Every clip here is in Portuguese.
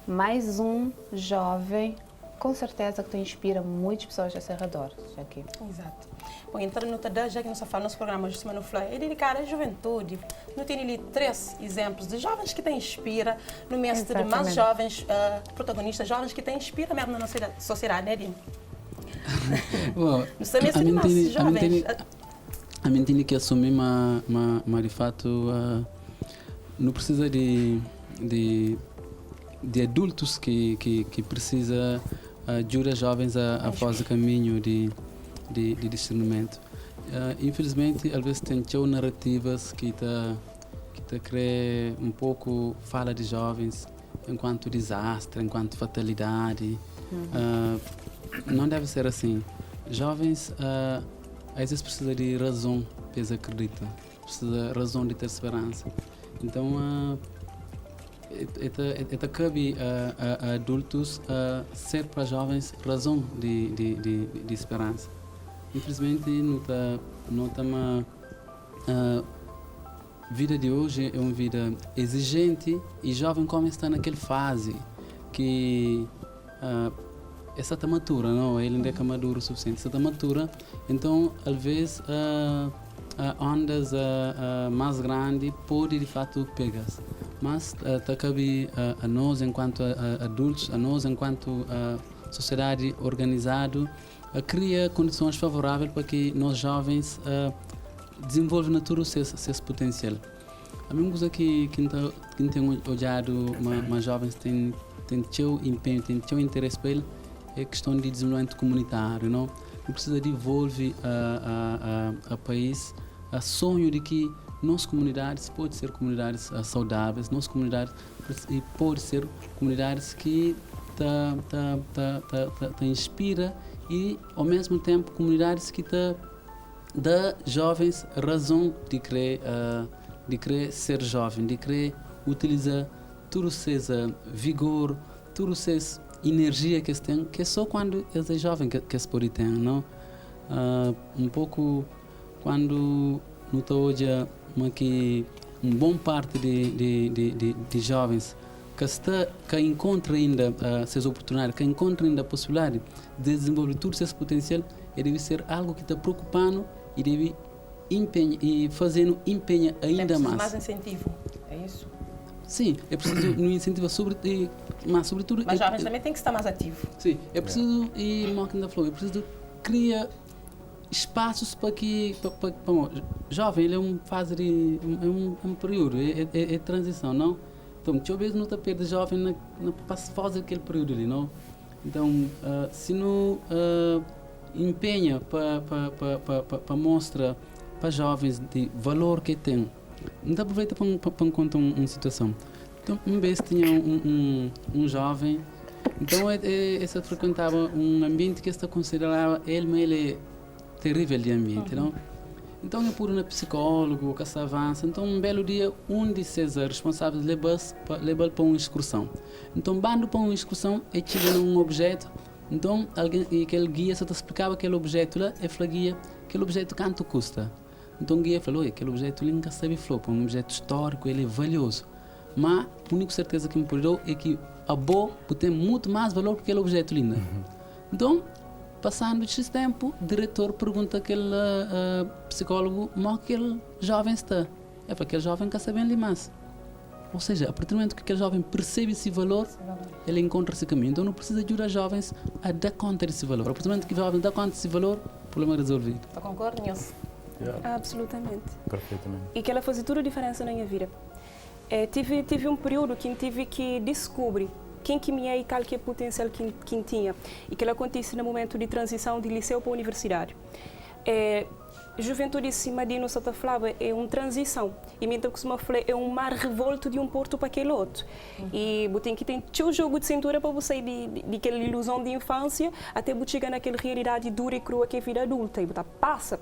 mais um jovem, com certeza que te inspira muitas pessoas ao seu redor, aqui. Exato. Bom, então, já que nós falamos, nosso programa Justiça no Fly é dedicado à juventude. Não tem ali 3 exemplos de jovens que te inspiram, no mês de mais jovens, protagonistas, jovens que te inspiram mesmo na nossa sociedade, né, Dino? Bom, a mim tem que assumir, mas de fato não precisa de adultos que precisa ajudar jovens a fazer o caminho de discernimento. Infelizmente, às vezes tem narrativas que cria um pouco fala de jovens enquanto desastre, enquanto fatalidade. Não deve ser assim. Jovens às vezes precisa de razão para eles acreditar, precisa de razão de ter esperança. Então cabe a adultos ser para jovens razão de esperança. Infelizmente, a vida de hoje é uma vida exigente e jovem como está naquela fase que essa está matura, não? Ele ainda é maduro o suficiente. Essa está matura, então, às vezes, ondas mais grandes pode de fato pegar. Mas cabe a nós, enquanto adultos, a nós, enquanto sociedade organizada, cria condições favoráveis para que nós jovens desenvolvam na todo o seu potencial. A mesma coisa que tem olhado, mas jovens têm seu empenho, têm seu interesse para ele, é questão de desenvolvimento comunitário, não? Não precisa desenvolver a país a sonho de que nossas comunidades podem ser comunidades saudáveis, nossas comunidades podem ser comunidades que inspira e ao mesmo tempo comunidades que dá jovens razão de querer ser jovem, de querer utilizar todo o seu vigor, todo o seu energia que eles têm, que é só quando eles são jovens que eles podem ter, não? Um pouco quando não estou hoje, que uma boa parte de jovens que encontra ainda suas oportunidades, que encontra ainda a possibilidade de desenvolver todo o seu potencial, deve ser algo que está preocupando e deve fazendo empenho ainda mais. Mais incentivo, é isso? Sim, é preciso um incentivo sobretudo. Mas jovens também tem que estar mais ativo. Sim, é preciso, e Marquinhos da Flor, é preciso criar espaços para que jovem, ele é um fase de um período, é transição, não? Então, eu vejo não está perto de jovem para fazer aquele período ali, não? Então, se não empenha para mostrar para jovens de valor que tem, não aproveita para contar uma situação. Então, uma vez tinha um jovem, então ele frequentava um ambiente que está considerava ele é terrível de ambiente, não? Então eu pus na psicólogo, que se avança. Então um belo dia, um de seus responsáveis levou para uma excursão. Então bando para uma excursão, ele chega num objeto. Então aquele guia só te explicava aquele objeto lá, e falou guia, aquele objeto quanto custa? Então o guia falou, aquele objeto ele nunca sabe falou, um objeto histórico, ele é valioso. Mas a única certeza que me perdeu é que a boa tem muito mais valor que aquele objeto lindo. Então, passando X tempo, o diretor pergunta àquele psicólogo, como aquele jovem está? É para aquele jovem quer saber ali mais. Ou seja, a partir do momento que aquele jovem percebe esse valor, ele encontra esse caminho. Então não precisa ajudar jovens a dar conta desse valor. A partir do momento que o jovem dá conta desse valor, o problema é resolvido. Você concorda, Nilson? Absolutamente. Perfeitamente. E que ela faz toda a diferença na minha vida. Tive um período que tive que descobrir quem que me é e qual que é o potencial que tinha. E que ela acontece no momento de transição de liceu para a universidade. Juventude, se Madino Santa Flava, é uma transição. E então, como falei, é um mar revolto de um porto para aquele outro. E você tem que ter o jogo de cintura para você de aquela ilusão de infância até você chegar naquela realidade dura e crua que é a vida adulta. E você passa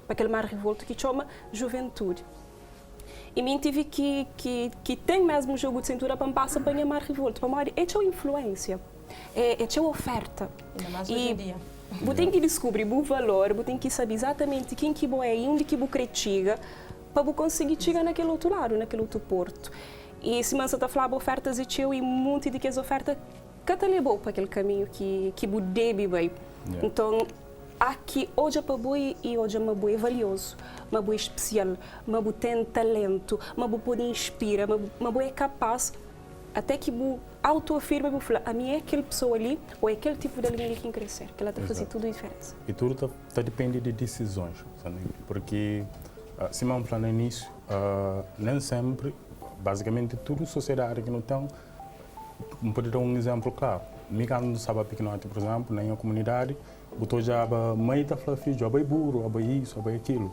para aquele mar revolto que chama juventude. E mim tive que tem mesmo um jogo de cintura para passar para o mar revolto. Para mim, é a sua influência, é a sua oferta. Ainda mais hoje em dia. Você tem que descobrir o valor, você tem que saber exatamente quem que é e onde que você chega para você conseguir chegar naquele outro lado, naquele outro porto. E se você está falando ofertas e teu e muito de que as ofertas que te levou para aquele caminho que você deve bem. Então, aqui hoje para boi e hoje é boi valioso, boi especial, boi tem talento, boi pode inspirar, boi é capaz até que você autoafirma e fala, a minha é aquela pessoa ali ou é aquele tipo de linha que crescer, que ela está fazendo tudo a diferença. E tudo depende de decisões, sabe? Porque se vamos falar no início, nem sempre, basicamente, toda a sociedade que não tem, pode dar um exemplo claro. Me quando estava pequenote, por exemplo, na minha comunidade, botou já a mãe da falando, filho, abai burro, abai isso, abai aquilo.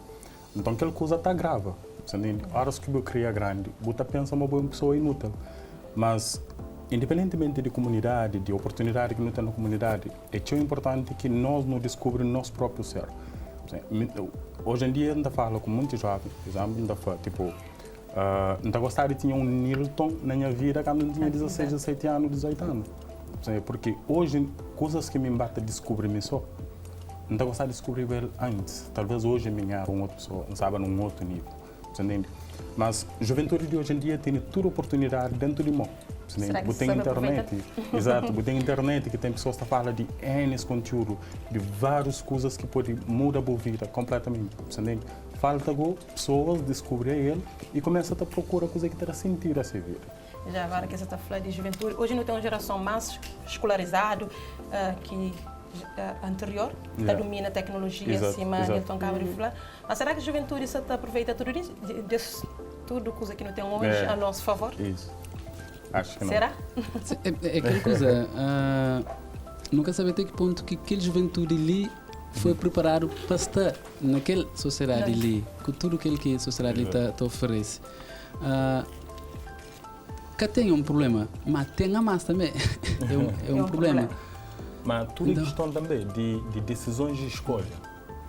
Então, aquela coisa está grave. Horas que eu cria grande, você pensa uma boa pessoa inútil. Mas, independentemente de comunidade, de oportunidade que não tem na comunidade, é tão importante que nós não descobrimos nosso próprio ser. Hoje em dia, ainda falo com muitos jovens, por exemplo, ainda falo, tipo, ainda gostaria de ter um Nilton na minha vida quando eu tinha 16, 17 anos, 18 anos. Porque hoje, coisas que me batem descobrir-me só, ainda gostaria de descobrir ele antes. Talvez hoje me ganhar uma outra pessoa, não sabe, num outro nível. Entende? Mas a juventude de hoje em dia tem toda oportunidade dentro de mão. Você tem internet, exato, você tem internet que tem pessoas que falam de N conteúdo, de várias coisas que podem mudar a vida completamente. Entende? Falta pessoas descobrir ele e começa a procurar coisa que terá sentido a ser vida. Já agora que você está falando de juventude, hoje não tem uma geração mais escolarizada que anterior, que domina a tecnologia, acima Nilton Cabra e falar. Mas será que a juventude se aproveita tudo isso, tudo coisa que não tem hoje a nosso favor? Isso. Acho que não. Será? É aquela coisa, nunca sabe até que ponto que aquela juventude ali foi preparado para estar naquela sociedade ali, com tudo aquilo que a sociedade te oferece. Que tem um problema, mas tem a mais também. É um problema. Mas tudo é questão também de decisões de escolha.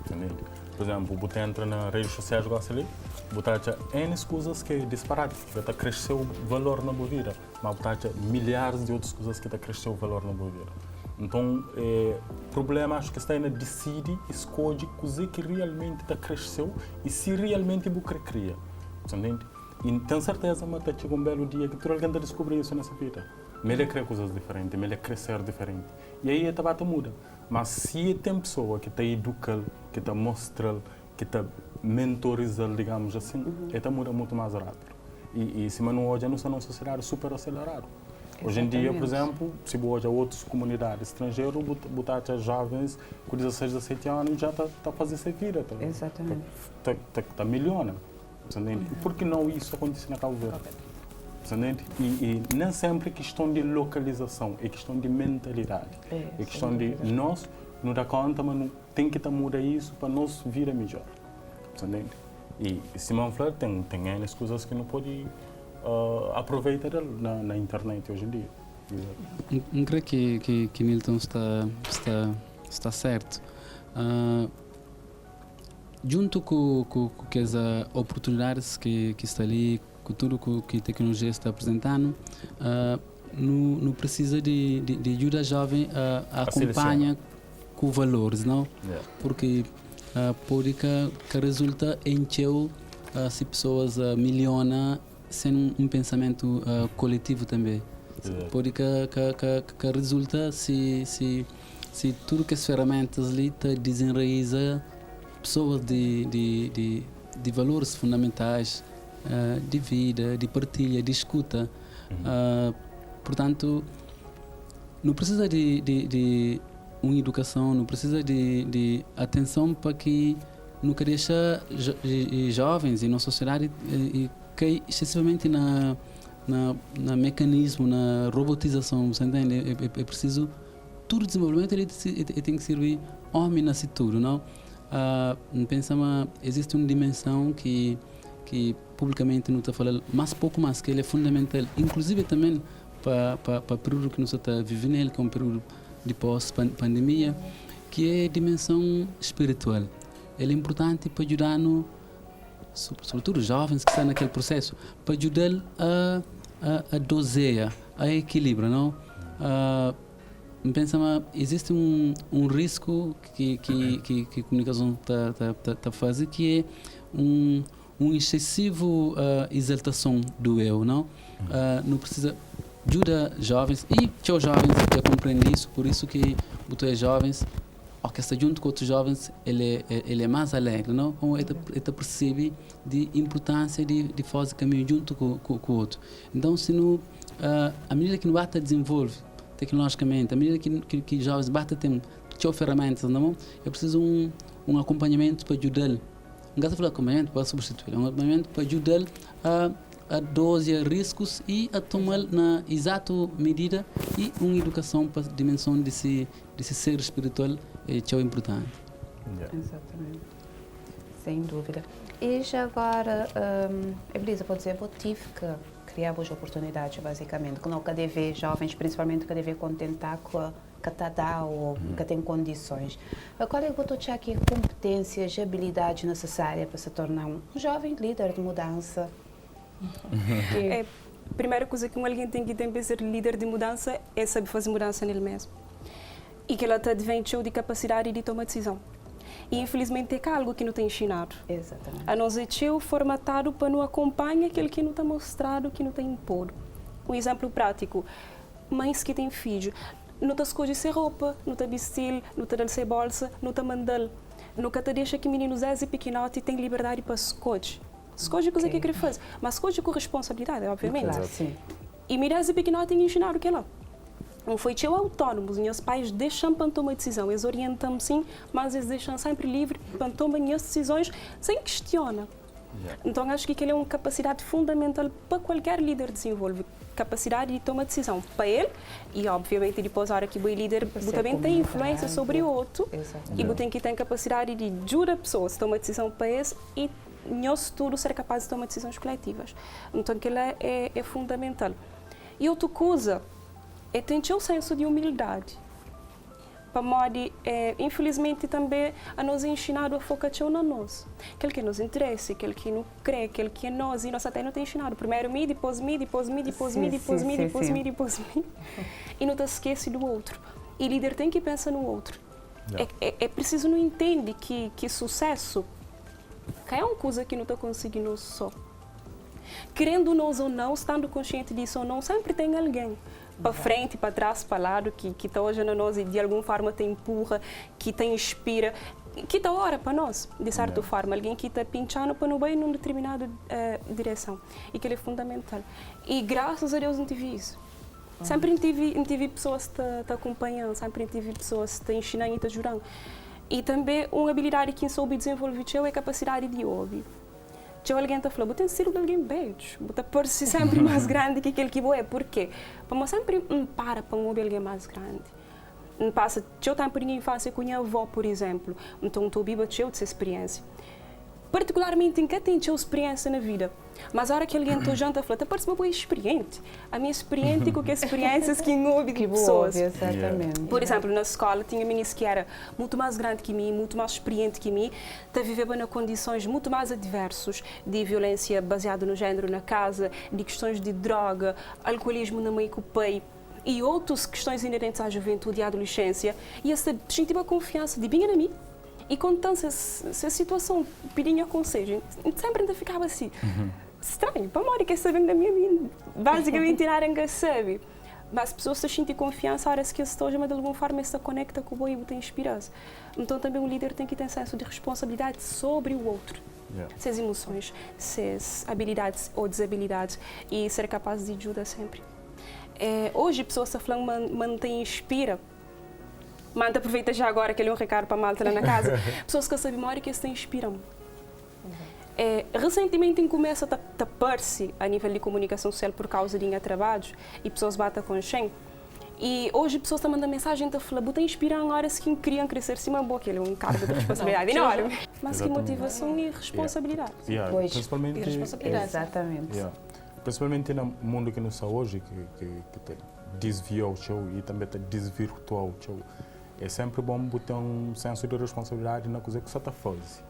Entende? Por exemplo, você entra nas redes sociais, você acha N coisas que é disparado, que está crescendo o valor na sua vida, mas você acha milhares de outras coisas que está crescendo o valor na sua vida. Então, o problema acho que está na decide, escolhe coisa que realmente está crescendo e se realmente você cria. Entende? E tenho certeza que chega um belo dia que todo alguém descobre isso nessa vida. Melhor criar coisas diferentes, melhor crescer diferente. E aí a tabata muda. Mas se tem pessoa que está educando, que está mostrando, que está mentorizando, digamos assim, ela muda muito mais rápido. E se não hoje não está numa sociedade super acelerada. Hoje em dia, por exemplo, se hoje há outras comunidades estrangeiras, botar jovens com 16, 17 anos já está fazendo essa vida. Exatamente. Está milhona. E por que não isso acontece na Cabo Verde? E nem sempre é questão de localização, é questão de mentalidade. É questão de nós não dá conta, mas não tem que mudar isso para nós vir melhor. E se não falar, tem N coisas que não pode aproveitar na internet hoje em dia. Não creio que Nilton está certo. Junto com as oportunidades que está ali, com tudo que a tecnologia está apresentando, não precisa de ajuda jovem a acompanhar com valores, não? Porque pode que resulta em que se pessoas milionam sem um pensamento coletivo também. Pode que resulta se tudo que as ferramentas ali desenraiza pessoas de valores fundamentais de vida, de partilha, de escuta. Portanto, não precisa de uma educação, não precisa de atenção para que nunca deixa jovens e na sociedade cair excessivamente na mecanismo, na robotização, você entende? É preciso todo desenvolvimento ele tem que servir homem nesse tudo, não? Pensamos, existe uma dimensão que publicamente não está falando, mas pouco mais, que ele é fundamental, inclusive também para o período que nós estamos vivendo, que é um período de pós-pandemia, que é a dimensão espiritual. Ele é importante para ajudar-nos, sobretudo os jovens que estão naquele processo, para ajudar a doseia, a equilíbrio, não? Pensamos, existe um risco que a comunicação está fazendo, que é um um excessivo exaltação do eu, não? Não precisa ajuda jovens e os jovens a compreender isso, por isso que os jovens, a orquestra junto com outros jovens, ele é mais alegre, não? Como ele percebe de importância de fazer caminho junto com o outro. Então, se não, à medida que o bata desenvolve tecnologicamente, à medida que os jovens bata tem ferramentas, não? É preciso um acompanhamento para ajudá-lo. Não gosto de falar acompanhamento para substituir, um acompanhamento para ajudá-lo a dosear riscos e a tomar na exata medida e uma educação para a dimensão desse ser espiritual é importante. Exatamente. Sem dúvida. E já agora, Elisa, pode dizer, eu tive que criar boas oportunidades, basicamente, que não cada vez jovens, principalmente cada vez contentar com a que está ou que tem condições. Qual é que eu estou aqui competências, habilidades necessárias para se tornar um jovem líder de mudança? A primeira coisa que alguém tem que ter para ser líder de mudança é saber fazer mudança nele mesmo. E que ela está de capacidade de tomar decisão. E infelizmente é algo que não tem ensinado. Exatamente. A nós é formatado para não acompanhar aquele que não está mostrado, que não está imposto. Um exemplo prático, mães que têm filhos, não está escolher ser roupa, não está vestir, não está ser bolsa, não está mandar. Nunca te deixa que meninos é pequenote e têm liberdade para escolher. Escolhe coisa que quer fazer, mas escolhe com responsabilidade, obviamente. Claro, sim. E meninas pequenote têm que ensinar o que é lá. Não foi eu autônomo, os meus pais deixam para tomar decisão, eles orientam sim, mas eles deixam sempre livre para tomar as decisões sem questionar. Então acho que ele é uma capacidade fundamental para qualquer líder desenvolver, capacidade de tomar decisão para ele e obviamente depois a hora que o líder também tem influência sobre o outro. E tem que ter capacidade de ajudar pessoas a tomar decisão para eles e nós tudo ser capaz de tomar decisões coletivas. Então aquilo é fundamental. E outra coisa é ter um senso de humildade. Para modo, infelizmente também a nos ensinado a focar na nós. Aquele que nos interessa, aquele que não crê, aquele que é nós, e nós até não tem ensinado. Primeiro mim, depois mim, depois mim, depois mim, depois mim, depois mim, depois mim. E não te esquece do outro. E líder tem que pensar no outro. É preciso não entender que sucesso é uma coisa que não está conseguindo só. Querendo nós ou não, estando consciente disso ou não, sempre tem alguém para frente, para trás, para lado, que está hoje na nós e de alguma forma te empurra, que te inspira, que está hora para nós, de certa forma, alguém que está pinchando para não ir numa determinada direção. E que ele é fundamental. E graças a Deus não tive isso. Sempre tive pessoas que te acompanham, sempre tive pessoas que te ensinam e te ajudam. E também uma habilidade que soube desenvolver é a capacidade de ouvir. Se alguém está falando, tem sido alguém beijo, está por si sempre mais grande que aquele que é. Por quê? Porque sempre para ouvir alguém mais grande. Passa, eu tenho por infância com a minha avó, por exemplo, então estou viva de essa experiência. Particularmente em que tem experiência na vida. Mas a hora que alguém está janta, fala, parece uma boa experiente. A minha experiente com que experiências que ouve de pessoas. Exatamente. Por exemplo, na escola tinha meninas que era muito mais grande que mim, muito mais experiente que mim, vivendo em condições muito mais adversas de violência baseada no género na casa, de questões de droga, alcoolismo na mãe que o pai e outras questões inerentes à juventude e à adolescência. E essa sentir a confiança de bem a mim. E quando se a situação pedia conselho, sempre ainda ficava assim, estranho, para morrer que sabem da minha vida, basicamente tirarem que sabe. Mas as pessoas se sentem confiança, a hora que estão de alguma forma se conecta com o boi e tem inspiração. Então também o líder tem que ter senso de responsabilidade sobre o outro. Suas emoções, suas habilidades ou desabilidades e ser capaz de ajudar sempre. Hoje, pessoas estão falando, mantém inspira. Manta aproveita já agora que ele é um recado para a malta lá na casa. Pessoas que sabem memória que se inspiram. Recentemente começa a tapar-se a nível de comunicação social por causa de trabalhos e pessoas batem com Shen. E hoje pessoas estão mandando mensagem e falam, "Bota inspirar horas que queriam crescer cima boa, que ele é um cargo de responsabilidade enorme." Mas que motivação e responsabilidade. Principalmente e responsabilidade. Exatamente. Principalmente no mundo que nós está hoje, que desviou o show e também desvirtuou o show. É sempre bom ter um senso de responsabilidade na coisa que você está fazendo.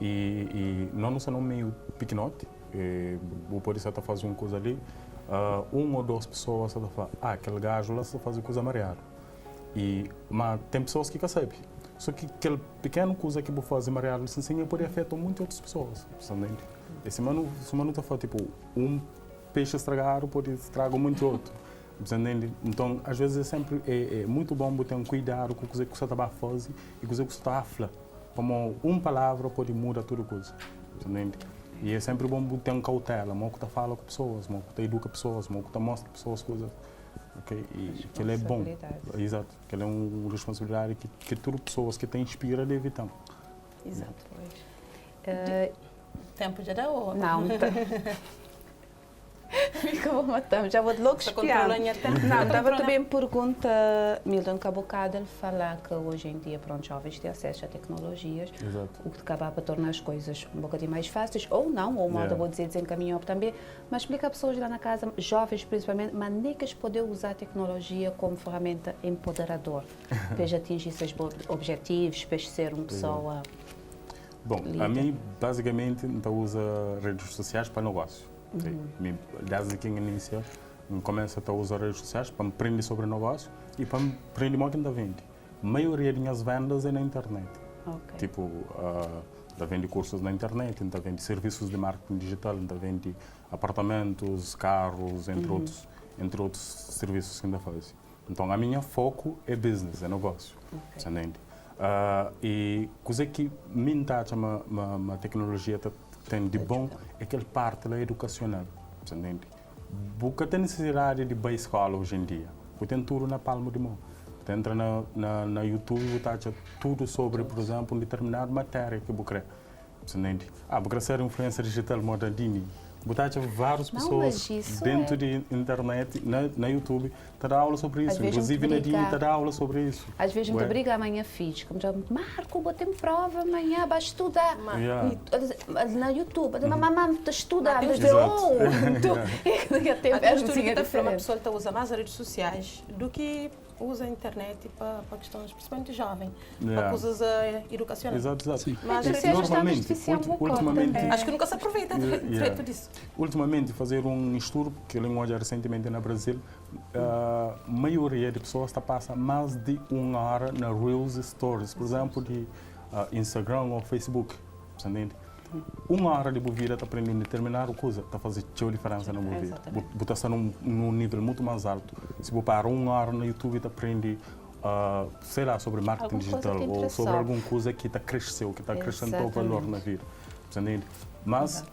E não só no meio pequenote, o polícia está fazendo uma coisa ali, uma ou duas pessoas estão falando, aquele gajo lá está fazendo coisa mareada. Mas tem pessoas que sabem. Só que aquele pequeno coisa que eu vou fazer, Maria, assim, pode afetar muitas outras pessoas. Entende? E se mano está falando, tipo, um peixe estragado pode estragar muito outro. Entende? Então, às vezes, é muito bom ter um cuidado com o que você está a fazer e com o que você está a falar. Como uma palavra pode mudar tudo coisa. Entende? E é sempre bom ter um cautela, mo que fala com pessoas, mo que educa pessoas, mo que mostra pessoas coisas. Okay? E que ele é bom. Exato. Que ele é uma responsabilidade que todas as pessoas que te inspiram devem ter. Exato. Tempo já deu? Não. Ficou matando. Já vou logo espiar. Não, estava também pergunta, Milton, que há bocado ele fala que hoje em dia, pronto, jovens têm acesso a tecnologias, exato, o que acaba para tornar as coisas um bocadinho mais fáceis, ou não, ou modo, vou dizer, desencaminhou também, mas explica a pessoas lá na casa, jovens principalmente, maneiras de poder usar a tecnologia como ferramenta empoderador, para atingir seus objetivos, para ser uma pessoa... Bom, a mim, basicamente, então usa redes sociais para negócio. Desde que início, começo a usar redes sociais para aprender sobre negócio e para aprender muito da venda. A maioria das minhas vendas é na internet. Okay. Tipo, vende cursos na internet, vende serviços de marketing digital, vende apartamentos, carros, entre outros serviços que ainda faz. Então, a minha foco é business, é negócio. Okay. E coisa que me encanta a tecnologia tem de bom é aquela parte da educacional, entende? Porque tem necessidade de ir à escola hoje em dia, porque tem tudo na palma de mão. Você entra na YouTube e você tudo sobre, por exemplo, uma determinada matéria que você quer, entende? Porque ser influencer digital modadini, você várias pessoas dentro de internet, na YouTube, te dá aula sobre isso, inclusive na DINI te dá aula sobre isso. Às vezes não te briga amanhã física, como já, Marco, botei prova amanhã, vai estudar. Na YouTube, mamãe, te estudar, mas a pessoa usa mais as redes sociais do que usa a internet para questões, principalmente jovem, para coisas educacionais. Exato. Mas ultimamente, acho que nunca se aproveita direito disso. Ultimamente, fazer um estudo que eu li recentemente no Brasil, a maioria de pessoas passa mais de 1 hora na Reels Stories, por exemplo, de Instagram ou Facebook. Entende? 1 hora de vida está aprendendo determinada coisa, está fazendo diferença na minha vida. Você está num nível muito mais alto. Se você parar 1 hora no YouTube, está aprendendo, sei lá, sobre marketing digital ou sobre alguma coisa que está crescendo, que está acrescentando valor na vida. Entende? Mas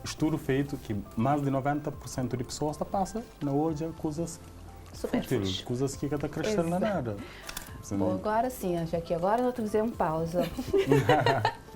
estudo feito que mais de 90% de pessoas passam na hoje coisas fúteis, coisas que está crescendo na nada. Bom, agora sim, já que agora nós vamos fazer uma pausa.